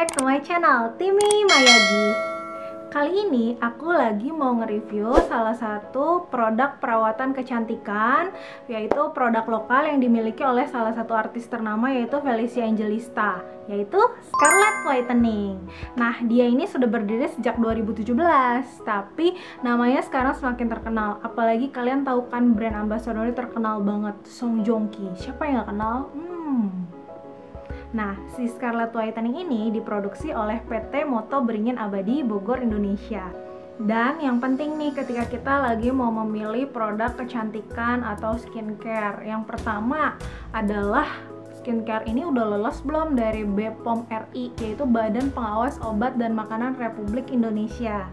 back to my channel, Timi Mayagi. Kali ini aku lagi mau nge-review salah satu produk perawatan kecantikan, yaitu produk lokal yang dimiliki oleh salah satu artis ternama, yaitu Felicia Angelista, yaitu Scarlett Whitening. Nah, dia ini sudah berdiri sejak 2017, tapi namanya sekarang semakin terkenal. Apalagi kalian tahu kan brand ambassador terkenal banget, Song Joong Ki. Siapa yang gak kenal? Nah, si Scarlett Whitening ini diproduksi oleh PT Moto Beringin Abadi Bogor, Indonesia. Dan yang penting nih ketika kita lagi mau memilih produk kecantikan atau skincare, yang pertama adalah skincare ini udah lolos belum dari BPOM RI, yaitu Badan Pengawas Obat dan Makanan Republik Indonesia.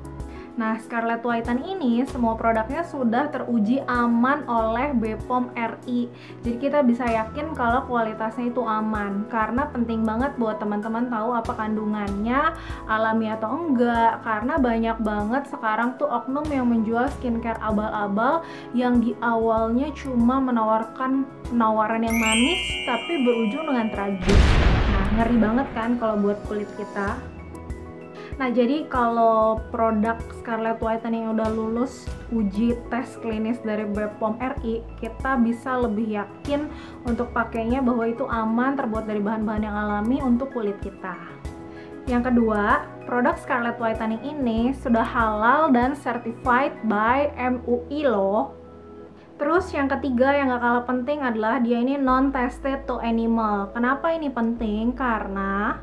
Nah, Scarlett Whitening ini semua produknya sudah teruji aman oleh BPOM RI. Jadi kita bisa yakin kalau kualitasnya itu aman. Karena penting banget buat teman-teman tahu apa kandungannya, alami atau enggak. Karena banyak banget sekarang tuh oknum yang menjual skincare abal-abal yang di awalnya cuma menawarkan penawaran yang manis tapi berujung dengan tragis. Nah, ngeri banget kan kalau buat kulit kita. Nah, jadi kalau produk Scarlett Whitening yang udah lulus uji tes klinis dari BPOM RI, kita bisa lebih yakin untuk pakainya bahwa itu aman, terbuat dari bahan-bahan yang alami untuk kulit kita. Yang kedua, produk Scarlett Whitening ini sudah halal dan certified by MUI loh. Terus yang ketiga yang gak kalah penting adalah dia ini non-tested to animal. Kenapa ini penting? Karena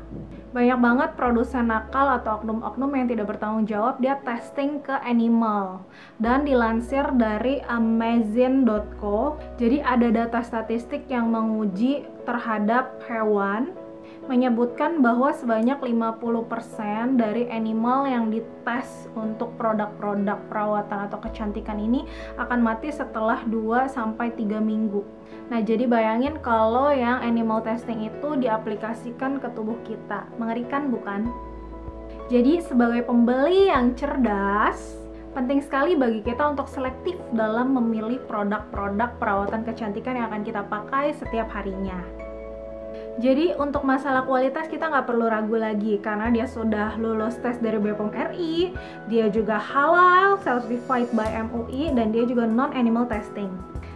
banyak banget produsen nakal atau oknum-oknum yang tidak bertanggung jawab dia testing ke animal. Dan dilansir dari Amazon.co, jadi ada data statistik yang menguji terhadap hewan menyebutkan bahwa sebanyak 50% dari animal yang dites untuk produk-produk perawatan atau kecantikan ini akan mati setelah 2-3 minggu. Nah, jadi bayangin kalau yang animal testing itu diaplikasikan ke tubuh kita. Mengerikan bukan? Jadi sebagai pembeli yang cerdas, penting sekali bagi kita untuk selektif dalam memilih produk-produk perawatan kecantikan yang akan kita pakai setiap harinya. Jadi untuk masalah kualitas kita nggak perlu ragu lagi karena dia sudah lulus tes dari BPOM RI, dia juga halal, certified by MUI, dan dia juga non-animal testing.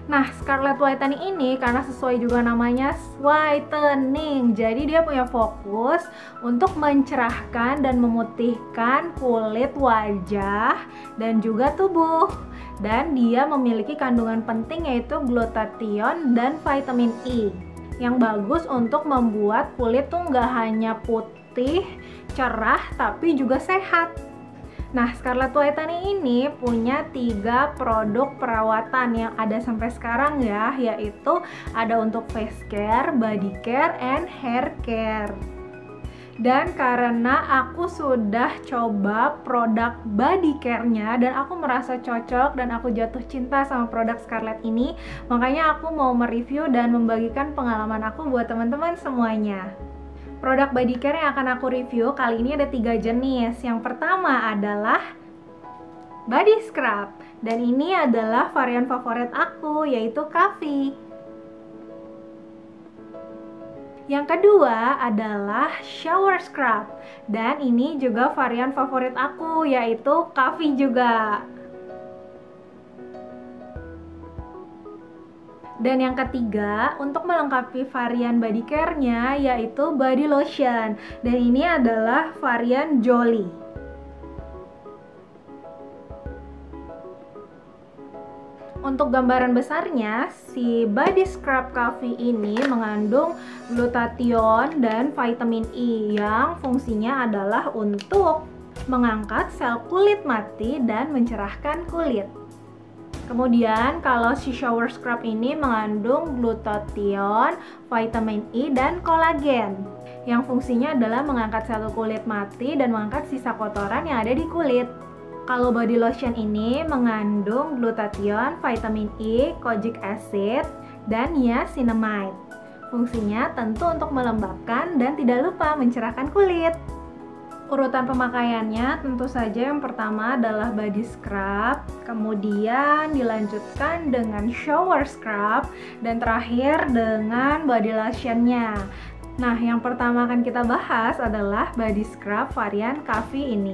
Nah, Scarlett Whitening ini karena sesuai juga namanya whitening, jadi dia punya fokus untuk mencerahkan dan memutihkan kulit wajah dan juga tubuh. Dan dia memiliki kandungan penting yaitu glutathione dan vitamin E yang bagus untuk membuat kulit tuh nggak hanya putih, cerah, tapi juga sehat. Nah, Scarlett Whitening ini punya 3 produk perawatan yang ada sampai sekarang ya, yaitu ada untuk face care, body care, and hair care. Dan karena aku sudah coba produk body care-nya dan aku merasa cocok dan aku jatuh cinta sama produk Scarlett ini, makanya aku mau mereview dan membagikan pengalaman aku buat teman-teman semuanya. Produk body care yang akan aku review kali ini ada 3 jenis. Yang pertama adalah body scrub, dan ini adalah varian favorit aku yaitu Coffee. Yang kedua adalah shower scrub, dan ini juga varian favorit aku yaitu Coffee juga. Dan yang ketiga untuk melengkapi varian body care-nya yaitu body lotion, dan ini adalah varian Jolly. Untuk gambaran besarnya, si body scrub Coffee ini mengandung glutathione dan vitamin E yang fungsinya adalah untuk mengangkat sel kulit mati dan mencerahkan kulit. Kemudian kalau si shower scrub ini mengandung glutathione, vitamin E, dan kolagen yang fungsinya adalah mengangkat sel kulit mati dan mengangkat sisa kotoran yang ada di kulit. Kalau body lotion ini mengandung glutathione, vitamin E, kojic acid, dan niacinamide. Fungsinya tentu untuk melembabkan dan tidak lupa mencerahkan kulit. Urutan pemakaiannya tentu saja yang pertama adalah body scrub, kemudian dilanjutkan dengan shower scrub, dan terakhir dengan body lotionnya. Nah, yang pertama akan kita bahas adalah body scrub varian Coffee ini.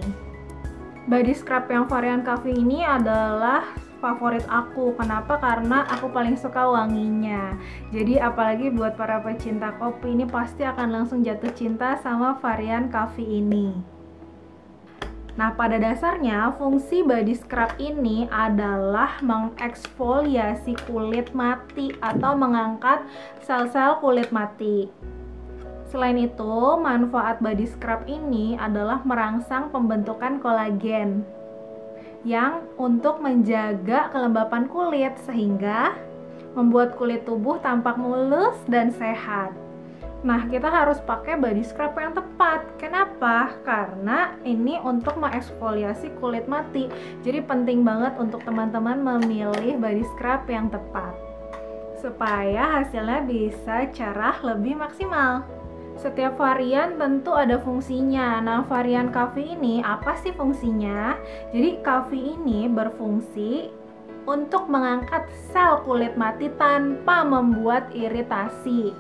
Body scrub yang varian Coffee ini adalah favorit aku. Kenapa? Karena aku paling suka wanginya. Jadi apalagi buat para pecinta kopi ini pasti akan langsung jatuh cinta sama varian Coffee ini. Nah, pada dasarnya fungsi body scrub ini adalah mengeksfoliasi kulit mati atau mengangkat sel-sel kulit mati. Selain itu, manfaat body scrub ini adalah merangsang pembentukan kolagen yang untuk menjaga kelembapan kulit sehingga membuat kulit tubuh tampak mulus dan sehat. Nah, kita harus pakai body scrub yang tepat. Kenapa? Karena ini untuk mengeksfoliasi kulit mati. Jadi penting banget untuk teman-teman memilih body scrub yang tepat supaya hasilnya bisa cerah lebih maksimal. Setiap varian tentu ada fungsinya. Nah, varian Coffee ini apa sih fungsinya? Jadi Coffee ini berfungsi untuk mengangkat sel kulit mati tanpa membuat iritasi.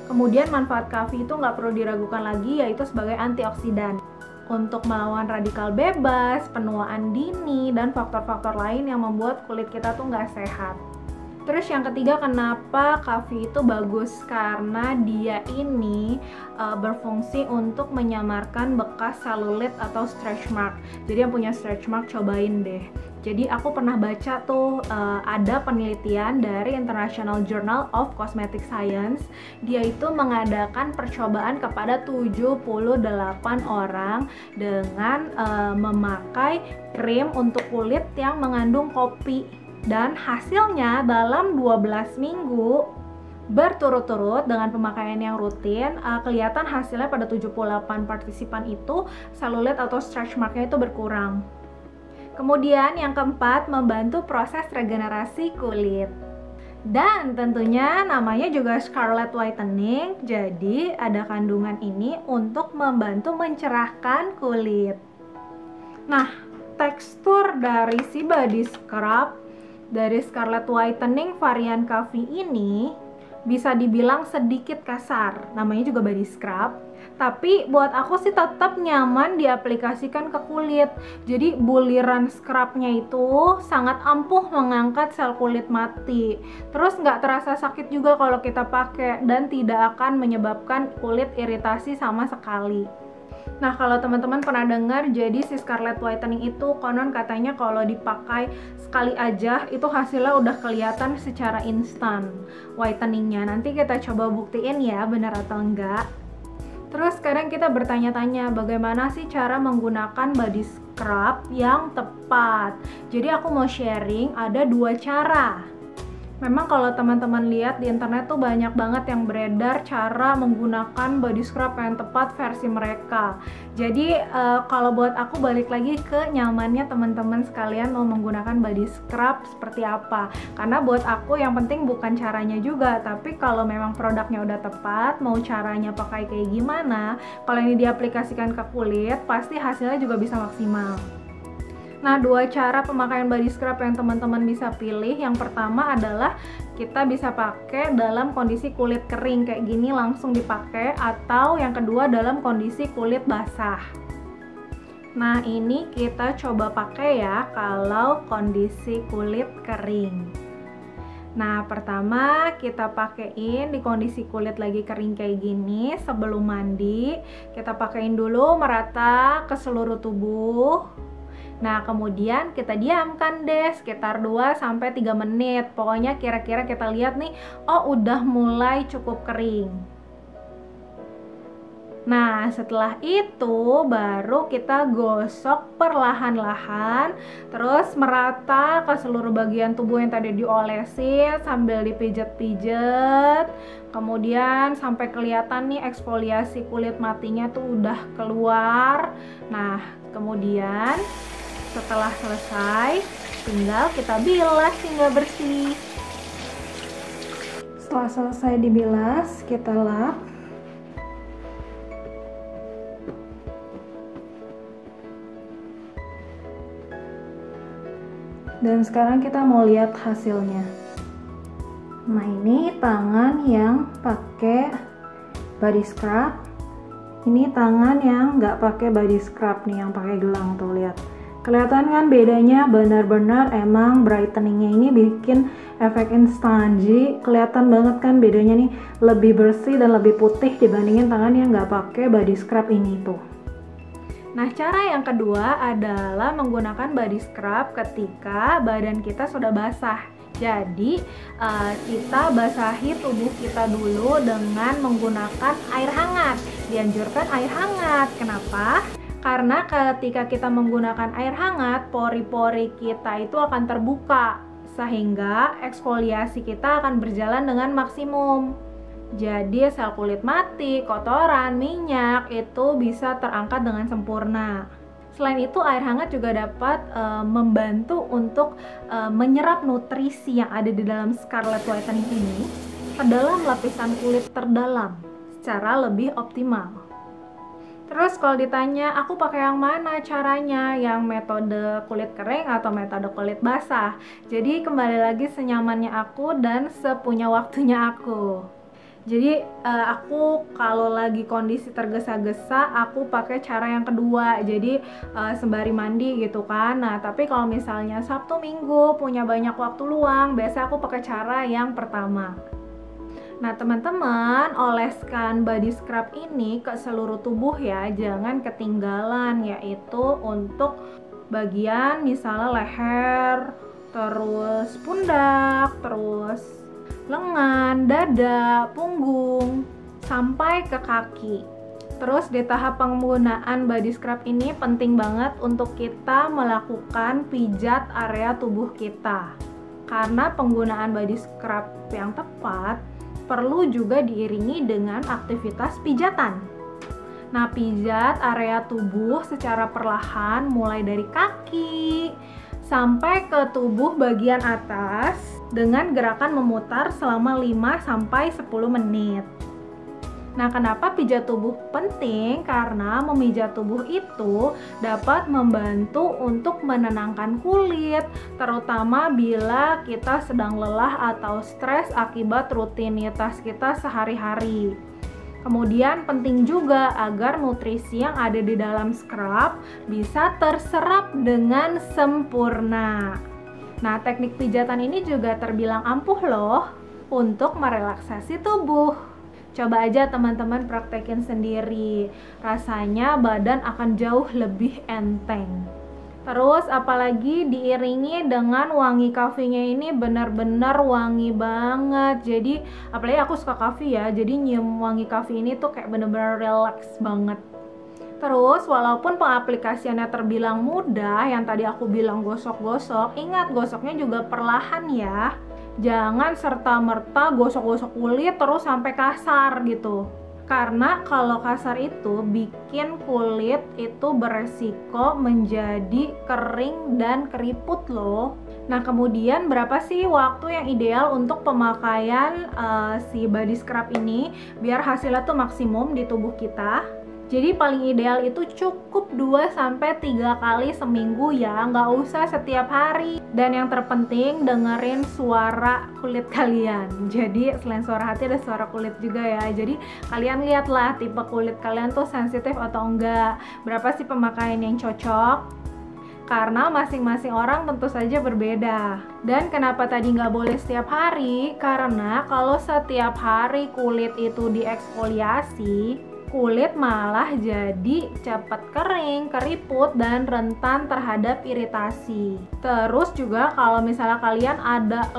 Kemudian manfaat Coffee itu nggak perlu diragukan lagi, yaitu sebagai antioksidan untuk melawan radikal bebas, penuaan dini, dan faktor-faktor lain yang membuat kulit kita tuh nggak sehat. Terus yang ketiga, kenapa Coffee itu bagus? Karena dia ini berfungsi untuk menyamarkan bekas selulit atau stretch mark. Jadi yang punya stretch mark cobain deh. Jadi aku pernah baca tuh ada penelitian dari International Journal of Cosmetic Science. Dia itu mengadakan percobaan kepada 78 orang dengan memakai krim untuk kulit yang mengandung kopi. Dan hasilnya dalam 12 minggu berturut-turut dengan pemakaian yang rutin, kelihatan hasilnya pada 78 partisipan itu selulit atau stretch marknya itu berkurang. Kemudian yang keempat, membantu proses regenerasi kulit. Dan tentunya namanya juga Scarlet Whitening, jadi ada kandungan ini untuk membantu mencerahkan kulit. Nah, tekstur dari si body scrub dari Scarlet Whitening varian Coffee ini bisa dibilang sedikit kasar, namanya juga body scrub, tapi buat aku sih tetap nyaman diaplikasikan ke kulit. Jadi buliran scrubnya itu sangat ampuh mengangkat sel kulit mati, terus nggak terasa sakit juga kalau kita pakai, dan tidak akan menyebabkan kulit iritasi sama sekali. Nah, kalau teman-teman pernah dengar, jadi si Scarlet Whitening itu konon katanya kalau dipakai sekali aja itu hasilnya udah kelihatan secara instan whiteningnya. Nanti kita coba buktiin ya benar atau enggak. Terus sekarang kita bertanya-tanya, bagaimana sih cara menggunakan body scrub yang tepat? Jadi aku mau sharing ada 2 cara. Memang kalau teman-teman lihat di internet tuh banyak banget yang beredar cara menggunakan body scrub yang tepat versi mereka. Jadi kalau buat aku balik lagi ke nyamannya teman-teman sekalian mau menggunakan body scrub seperti apa. Karena buat aku yang penting bukan caranya juga, tapi kalau memang produknya udah tepat, mau caranya pakai kayak gimana, kalau ini diaplikasikan ke kulit pasti hasilnya juga bisa maksimal. Nah, 2 cara pemakaian body scrub yang teman-teman bisa pilih. Yang pertama adalah kita bisa pakai dalam kondisi kulit kering kayak gini langsung dipakai, atau yang kedua dalam kondisi kulit basah. Nah, ini kita coba pakai ya kalau kondisi kulit kering. Nah, pertama kita pakein di kondisi kulit lagi kering kayak gini. Sebelum mandi kita pakein dulu merata ke seluruh tubuh. Nah, kemudian kita diamkan deh sekitar 2-3 menit. Pokoknya kira-kira kita lihat nih, oh udah mulai cukup kering. Nah, setelah itu baru kita gosok perlahan-lahan, terus merata ke seluruh bagian tubuh yang tadi diolesin sambil dipijat-pijat. Kemudian sampai kelihatan nih eksfoliasi kulit matinya tuh udah keluar. Nah, kemudian setelah selesai, tinggal kita bilas hingga bersih. Setelah selesai dibilas, kita lap. Dan sekarang kita mau lihat hasilnya. Nah, ini tangan yang pakai body scrub. Ini tangan yang nggak pakai body scrub nih, yang pakai gelang tuh, lihat. Kelihatan kan bedanya, benar-benar emang brightening-nya ini bikin efek instan. Jadi kelihatan banget kan bedanya nih, lebih bersih dan lebih putih dibandingin tangan yang nggak pakai body scrub ini tuh. Nah, cara yang kedua adalah menggunakan body scrub ketika badan kita sudah basah. Jadi kita basahi tubuh kita dulu dengan menggunakan air hangat. Dianjurkan air hangat. Kenapa? Karena ketika kita menggunakan air hangat, pori-pori kita itu akan terbuka, sehingga eksfoliasi kita akan berjalan dengan maksimum. Jadi sel kulit mati, kotoran, minyak itu bisa terangkat dengan sempurna. Selain itu, air hangat juga dapat membantu untuk menyerap nutrisi yang ada di dalam Scarlett Whitening ini ke dalam lapisan kulit terdalam secara lebih optimal. Terus kalau ditanya, aku pakai yang mana caranya? Yang metode kulit kering atau metode kulit basah? Jadi kembali lagi senyamannya aku dan sepunya waktunya aku. Jadi aku kalau lagi kondisi tergesa-gesa, aku pakai cara yang kedua. Jadi sembari mandi gitu kan. Nah, tapi kalau misalnya Sabtu Minggu punya banyak waktu luang, biasa aku pakai cara yang pertama. Nah, teman-teman, oleskan body scrub ini ke seluruh tubuh ya, jangan ketinggalan, yaitu untuk bagian misalnya leher, terus pundak, terus lengan, dada, punggung, sampai ke kaki. Terus di tahap penggunaan body scrub ini penting banget untuk kita melakukan pijat area tubuh kita. Karena penggunaan body scrub yang tepat perlu juga diiringi dengan aktivitas pijatan. Nah, pijat area tubuh secara perlahan mulai dari kaki sampai ke tubuh bagian atas dengan gerakan memutar selama 5-10 menit. Nah, kenapa pijat tubuh penting? Karena memijat tubuh itu dapat membantu untuk menenangkan kulit, terutama bila kita sedang lelah atau stres akibat rutinitas kita sehari-hari. Kemudian penting juga agar nutrisi yang ada di dalam scrub bisa terserap dengan sempurna. Nah, teknik pijatan ini juga terbilang ampuh loh untuk merelaksasi tubuh. Coba aja teman-teman praktekin sendiri, rasanya badan akan jauh lebih enteng. Terus apalagi diiringi dengan wangi coffee-nya ini benar-benar wangi banget. Jadi apalagi aku suka coffee ya, jadi nyium wangi coffee ini tuh kayak benar-benar relax banget. Terus walaupun pengaplikasiannya terbilang mudah, yang tadi aku bilang gosok-gosok, ingat gosoknya juga perlahan ya. Jangan serta-merta gosok-gosok kulit terus sampai kasar gitu. Karena kalau kasar itu bikin kulit itu beresiko menjadi kering dan keriput loh. Nah, kemudian berapa sih waktu yang ideal untuk pemakaian si body scrub ini biar hasilnya tuh maksimum di tubuh kita? Jadi paling ideal itu cukup 2-3 kali seminggu ya, nggak usah setiap hari. Dan yang terpenting dengerin suara kulit kalian. Jadi selain suara hati ada suara kulit juga ya. Jadi kalian lihatlah tipe kulit kalian tuh sensitif atau enggak. Berapa sih pemakaian yang cocok? Karena masing-masing orang tentu saja berbeda. Dan kenapa tadi nggak boleh setiap hari? Karena kalau setiap hari kulit itu dieksfoliasi, kulit malah jadi cepat kering, keriput, dan rentan terhadap iritasi. Terus juga kalau misalnya kalian ada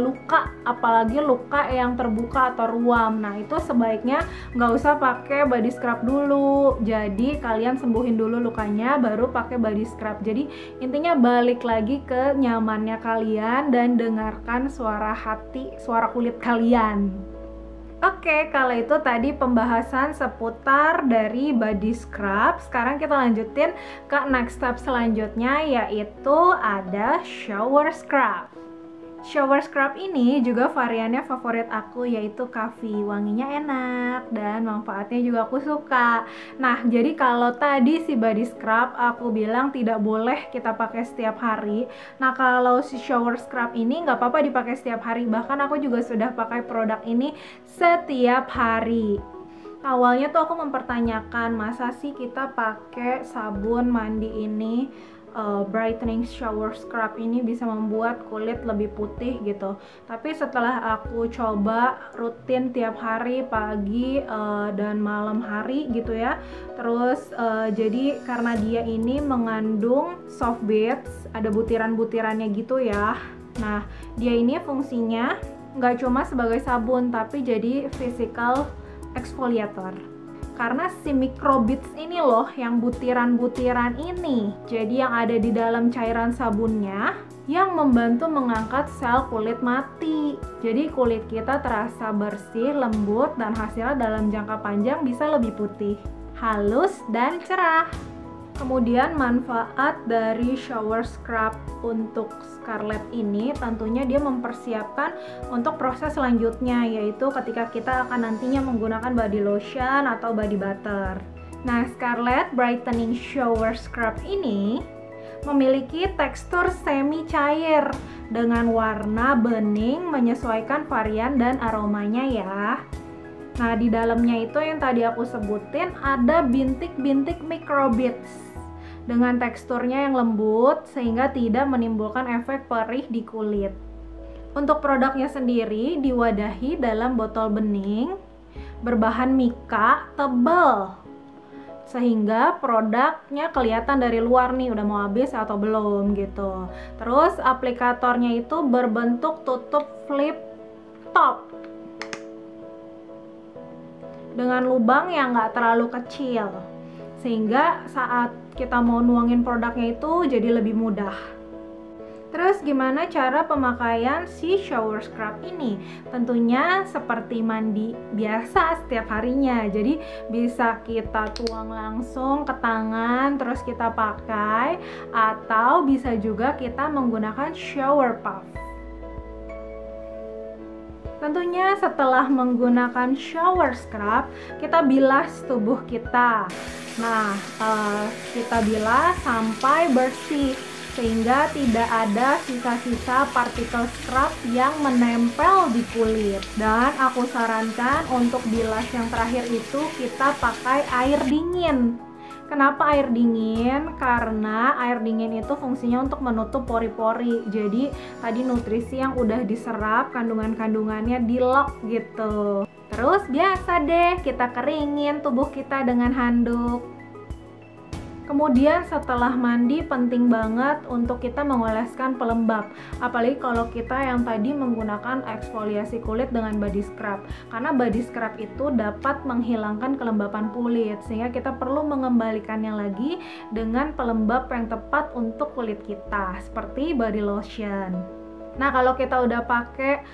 luka, apalagi luka yang terbuka atau ruam, nah itu sebaiknya nggak usah pakai body scrub dulu. Jadi kalian sembuhin dulu lukanya, baru pakai body scrub. Jadi intinya balik lagi ke nyamannya kalian dan dengarkan suara hati, suara kulit kalian. Oke, kalau itu tadi pembahasan seputar dari body scrub. Sekarang kita lanjutin ke next step selanjutnya, yaitu ada shower scrub. Shower scrub ini juga variannya favorit aku, yaitu coffee. Wanginya enak dan manfaatnya juga aku suka. Nah, jadi kalau tadi si body scrub aku bilang tidak boleh kita pakai setiap hari. Nah, kalau si shower scrub ini nggak apa-apa dipakai setiap hari. Bahkan aku juga sudah pakai produk ini setiap hari. Awalnya tuh aku mempertanyakan, masa sih kita pakai sabun mandi ini, brightening shower scrub ini bisa membuat kulit lebih putih gitu. Tapi setelah aku coba rutin tiap hari pagi dan malam hari gitu ya, terus jadi karena dia ini mengandung soft beads, ada butiran-butirannya gitu ya. Nah, dia ini fungsinya nggak cuma sebagai sabun tapi jadi physical exfoliator. Karena si microbeads ini loh, yang butiran-butiran ini, jadi yang ada di dalam cairan sabunnya yang membantu mengangkat sel kulit mati. Jadi kulit kita terasa bersih, lembut, dan hasilnya dalam jangka panjang bisa lebih putih, halus, dan cerah. Kemudian manfaat dari shower scrub untuk Scarlett ini tentunya dia mempersiapkan untuk proses selanjutnya, yaitu ketika kita akan nantinya menggunakan body lotion atau body butter. Nah, Scarlett Brightening Shower Scrub ini memiliki tekstur semi cair dengan warna bening menyesuaikan varian dan aromanya ya. Nah, di dalamnya itu yang tadi aku sebutin ada bintik-bintik microbeads dengan teksturnya yang lembut sehingga tidak menimbulkan efek perih di kulit. Untuk produknya sendiri diwadahi dalam botol bening berbahan mika tebal sehingga produknya kelihatan dari luar nih udah mau habis atau belum gitu. Terus aplikatornya itu berbentuk tutup flip top dengan lubang yang nggak terlalu kecil, sehingga saat kita mau nuangin produknya itu jadi lebih mudah. Terus gimana cara pemakaian si shower scrub ini? Tentunya seperti mandi biasa setiap harinya. Jadi bisa kita tuang langsung ke tangan terus kita pakai, atau bisa juga kita menggunakan shower puff. Tentunya setelah menggunakan shower scrub, kita bilas tubuh kita. Nah, kita bilas sampai bersih sehingga tidak ada sisa-sisa partikel scrub yang menempel di kulit. Dan aku sarankan untuk bilas yang terakhir itu kita pakai air dingin. Kenapa air dingin? Karena air dingin itu fungsinya untuk menutup pori-pori. Jadi tadi nutrisi yang udah diserap kandungan-kandungannya di lock gitu. Terus biasa deh kita keringin tubuh kita dengan handuk. Kemudian setelah mandi penting banget untuk kita mengoleskan pelembab. Apalagi kalau kita yang tadi menggunakan eksfoliasi kulit dengan body scrub. Karena body scrub itu dapat menghilangkan kelembapan kulit, sehingga kita perlu mengembalikannya lagi dengan pelembab yang tepat untuk kulit kita, seperti body lotion. Nah, kalau kita udah pakai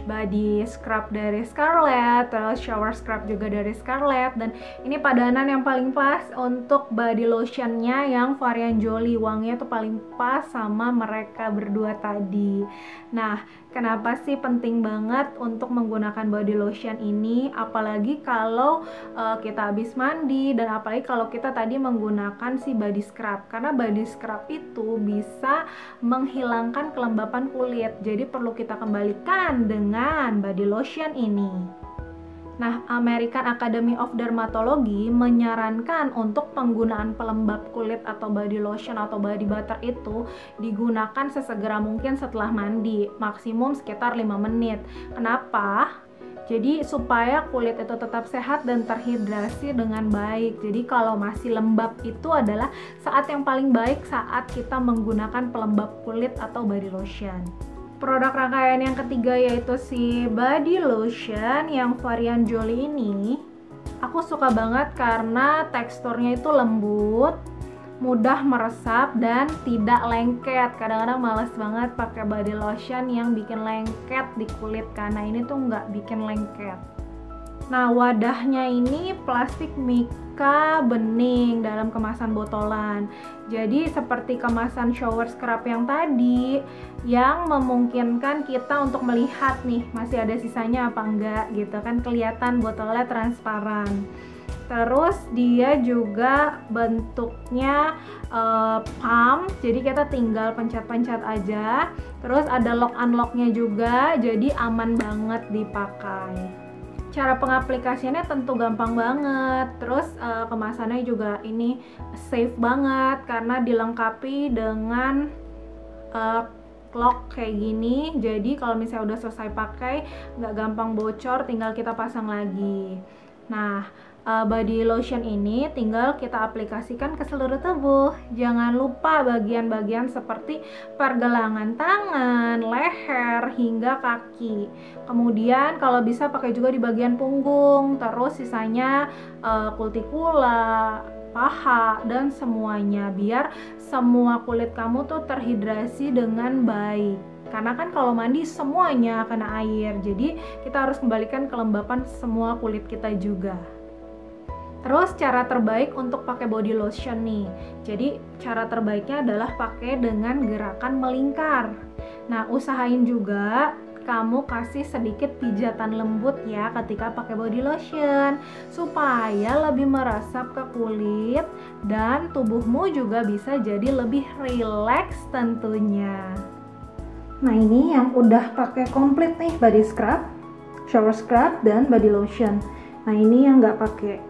body scrub dari Scarlett, terus shower scrub juga dari Scarlett, dan ini padanan yang paling pas untuk body lotionnya yang varian Jolie. Wanginya tuh paling pas sama mereka berdua tadi. Nah, kenapa sih penting banget untuk menggunakan body lotion ini? Apalagi kalau kita habis mandi, dan apalagi kalau kita tadi menggunakan si body scrub. Karena body scrub itu bisa menghilangkan kelembapan kulit. Jadi perlu kita kembalikan dengan body lotion ini. Nah, American Academy of Dermatology menyarankan untuk penggunaan pelembab kulit atau body lotion atau body butter itu digunakan sesegera mungkin setelah mandi, maksimum sekitar 5 menit. Kenapa? Jadi supaya kulit itu tetap sehat dan terhidrasi dengan baik. Jadi kalau masih lembab itu adalah saat yang paling baik saat kita menggunakan pelembab kulit atau body lotion. Produk rangkaian yang ketiga yaitu si body lotion yang varian Jolie ini. Aku suka banget karena teksturnya itu lembut, mudah meresap, dan tidak lengket. Kadang-kadang males banget pakai body lotion yang bikin lengket di kulit, karena ini tuh nggak bikin lengket. Nah, wadahnya ini plastik mika bening dalam kemasan botolan. Jadi seperti kemasan shower scrub yang tadi, yang memungkinkan kita untuk melihat nih masih ada sisanya apa enggak gitu kan, kelihatan botolnya transparan. Terus dia juga bentuknya pump, jadi kita tinggal pencet-pencet aja. Terus ada lock unlocknya juga, jadi aman banget dipakai. Cara pengaplikasiannya tentu gampang banget. Terus kemasannya juga ini safe banget karena dilengkapi dengan clock kayak gini. Jadi kalau misalnya udah selesai pakai nggak gampang bocor, tinggal kita pasang lagi. Nah, body lotion ini tinggal kita aplikasikan ke seluruh tubuh. Jangan lupa bagian-bagian seperti pergelangan tangan, leher, hingga kaki. Kemudian kalau bisa pakai juga di bagian punggung. Terus sisanya kutikula, paha, dan semuanya, biar semua kulit kamu tuh terhidrasi dengan baik. Karena kan kalau mandi semuanya kena air, jadi kita harus kembalikan kelembapan semua kulit kita juga. Terus cara terbaik untuk pakai body lotion nih. Jadi cara terbaiknya adalah pakai dengan gerakan melingkar. Nah, usahain juga kamu kasih sedikit pijatan lembut ya ketika pakai body lotion, supaya lebih meresap ke kulit dan tubuhmu juga bisa jadi lebih rileks tentunya. Nah, ini yang udah pakai komplit nih, body scrub, shower scrub, dan body lotion. Nah, ini yang nggak pakai.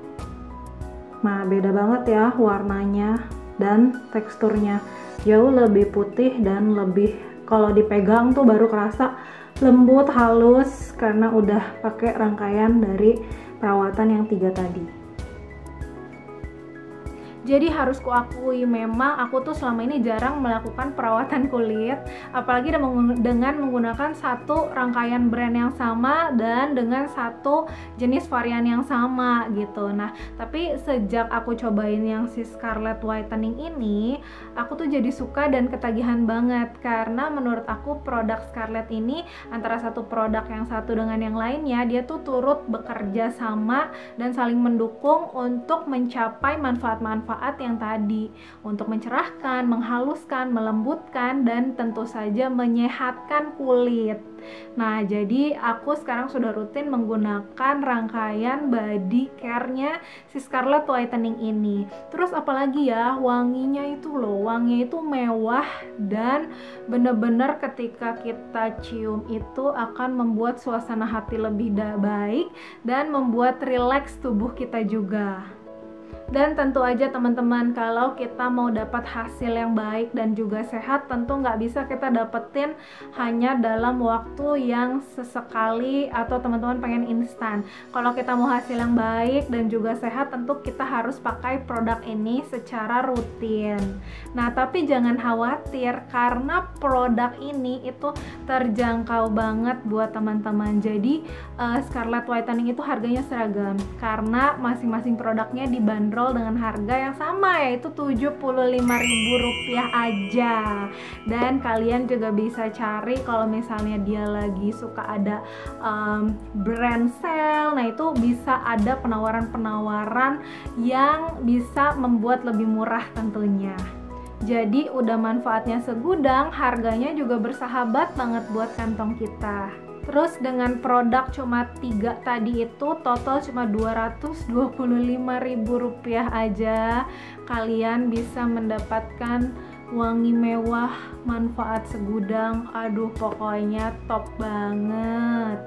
Nah, beda banget ya warnanya dan teksturnya. Jauh lebih putih dan lebih, kalau dipegang tuh baru kerasa lembut, halus, karena udah pakai rangkaian dari perawatan yang 3 tadi. Jadi harus kuakui memang aku tuh selama ini jarang melakukan perawatan kulit, apalagi dengan menggunakan satu rangkaian brand yang sama dan dengan satu jenis varian yang sama gitu. Nah, tapi sejak aku cobain yang si Scarlett Whitening ini, aku tuh jadi suka dan ketagihan banget, karena menurut aku produk Scarlett ini antara satu produk yang satu dengan yang lainnya, dia tuh turut bekerja sama dan saling mendukung untuk mencapai manfaat-manfaat yang tadi, untuk mencerahkan, menghaluskan, melembutkan, dan tentu saja menyehatkan kulit. Nah, jadi aku sekarang sudah rutin menggunakan rangkaian body care-nya si Scarlett Whitening ini. Terus apalagi ya, wanginya itu loh, wanginya itu mewah dan bener-bener ketika kita cium itu akan membuat suasana hati lebih baik dan membuat rileks tubuh kita juga. Dan tentu aja teman-teman, kalau kita mau dapat hasil yang baik dan juga sehat, tentu nggak bisa kita dapetin hanya dalam waktu yang sesekali atau teman-teman pengen instan. Kalau kita mau hasil yang baik dan juga sehat, tentu kita harus pakai produk ini secara rutin. Nah, tapi jangan khawatir karena produk ini itu terjangkau banget buat teman-teman. Jadi Scarlett Whitening itu harganya seragam karena masing-masing produknya dibanderol dengan harga yang sama, yaitu Rp75.000 aja. Dan kalian juga bisa cari kalau misalnya dia lagi suka ada brand sale, nah itu bisa ada penawaran-penawaran yang bisa membuat lebih murah tentunya. Jadi udah manfaatnya segudang, harganya juga bersahabat banget buat kantong kita. Terus dengan produk cuma 3 tadi itu total cuma Rp225.000 aja, kalian bisa mendapatkan wangi mewah, manfaat segudang. Aduh, pokoknya top banget.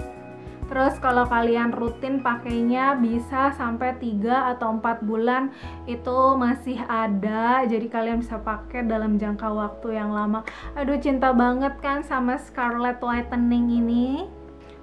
Terus kalau kalian rutin pakainya bisa sampai 3 atau 4 bulan itu masih ada, jadi kalian bisa pakai dalam jangka waktu yang lama. Aduh, cinta banget kan sama Scarlett Whitening ini.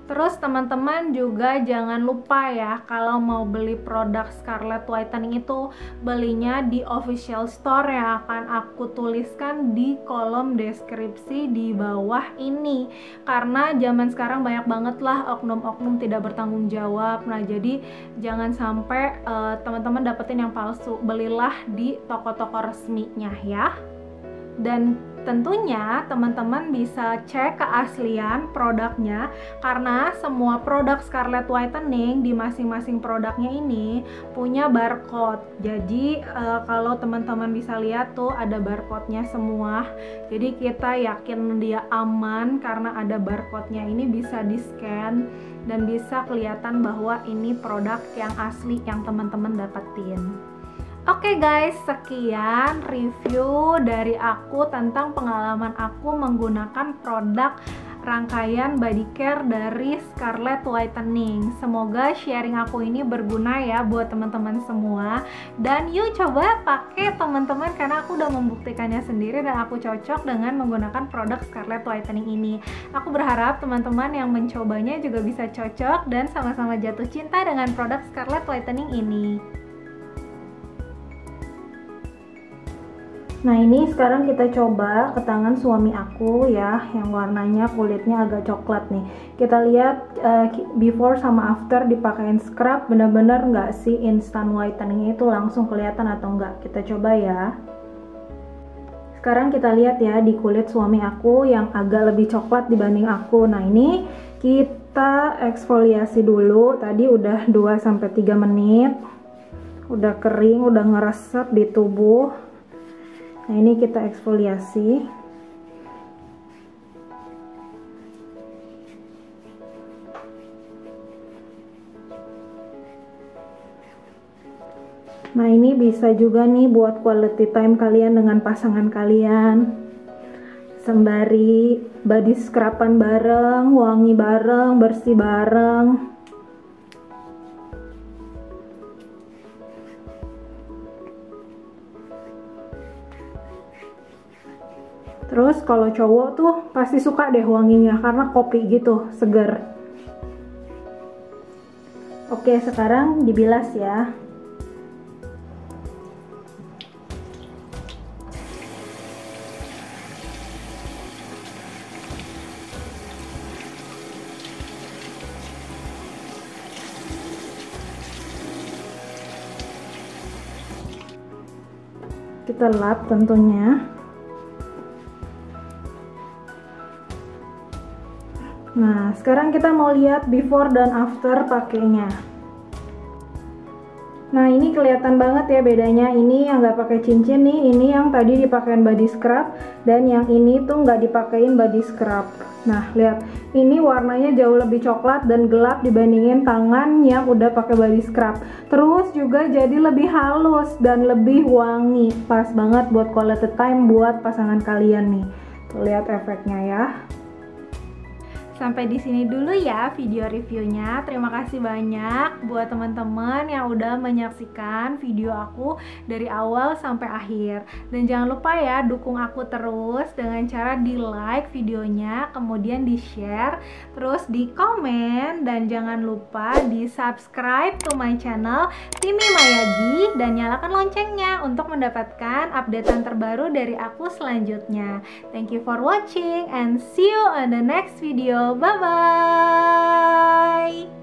Terus teman-teman juga jangan lupa ya, kalau mau beli produk Scarlett Whitening itu belinya di official store yang akan aku tuliskan di kolom deskripsi di bawah ini. Karena zaman sekarang banyak banget lah oknum-oknum tidak bertanggung jawab. Nah, jadi jangan sampai teman-teman dapetin yang palsu. Belilah di toko-toko resminya ya. Dan tentunya teman-teman bisa cek keaslian produknya, karena semua produk Scarlett Whitening di masing-masing produknya ini punya barcode. Jadi kalau teman-teman bisa lihat tuh ada barcode-nya semua. Jadi kita yakin dia aman karena ada barcode-nya, ini bisa di-scan dan bisa kelihatan bahwa ini produk yang asli yang teman-teman dapetin. Oke guys, sekian review dari aku tentang pengalaman aku menggunakan produk rangkaian body care dari Scarlett Whitening. Semoga sharing aku ini berguna ya buat teman-teman semua. Dan yuk coba pakai teman-teman, karena aku udah membuktikannya sendiri dan aku cocok dengan menggunakan produk Scarlett Whitening ini. Aku berharap teman-teman yang mencobanya juga bisa cocok dan sama-sama jatuh cinta dengan produk Scarlett Whitening ini. Nah, ini sekarang kita coba ke tangan suami aku ya, yang warnanya kulitnya agak coklat nih. Kita lihat before sama after dipakein scrub, bener-bener nggak sih instant whitening itu langsung kelihatan atau enggak. Kita coba ya. Sekarang kita lihat ya di kulit suami aku yang agak lebih coklat dibanding aku. Nah, ini kita eksfoliasi dulu. Tadi udah 2-3 menit. Udah kering, udah ngeresep di tubuh. Nah, ini kita eksfoliasi. Nah, ini bisa juga nih buat quality time kalian dengan pasangan kalian. Sembari body scruban bareng, wangi bareng, bersih bareng. Terus kalau cowok tuh pasti suka deh wanginya karena kopi gitu, segar. Oke, sekarang dibilas ya. Kita lap tentunya. Nah, sekarang kita mau lihat before dan after pakainya. Nah, ini kelihatan banget ya bedanya. Ini yang nggak pakai cincin nih, ini yang tadi dipakein body scrub, dan yang ini tuh nggak dipakein body scrub. Nah, lihat, ini warnanya jauh lebih coklat dan gelap dibandingin tangan yang udah pakai body scrub. Terus juga jadi lebih halus dan lebih wangi. Pas banget buat quality time buat pasangan kalian nih. Tuh, lihat efeknya ya. Sampai di sini dulu ya video reviewnya. Terima kasih banyak buat teman-teman yang udah menyaksikan video aku dari awal sampai akhir. Dan jangan lupa ya dukung aku terus dengan cara di like videonya, kemudian di share, terus di komen, dan jangan lupa di subscribe to my channel Timi Mayagi dan nyalakan loncengnya untuk mendapatkan updatean terbaru dari aku selanjutnya. Thank you for watching and see you on the next video. Bye bye.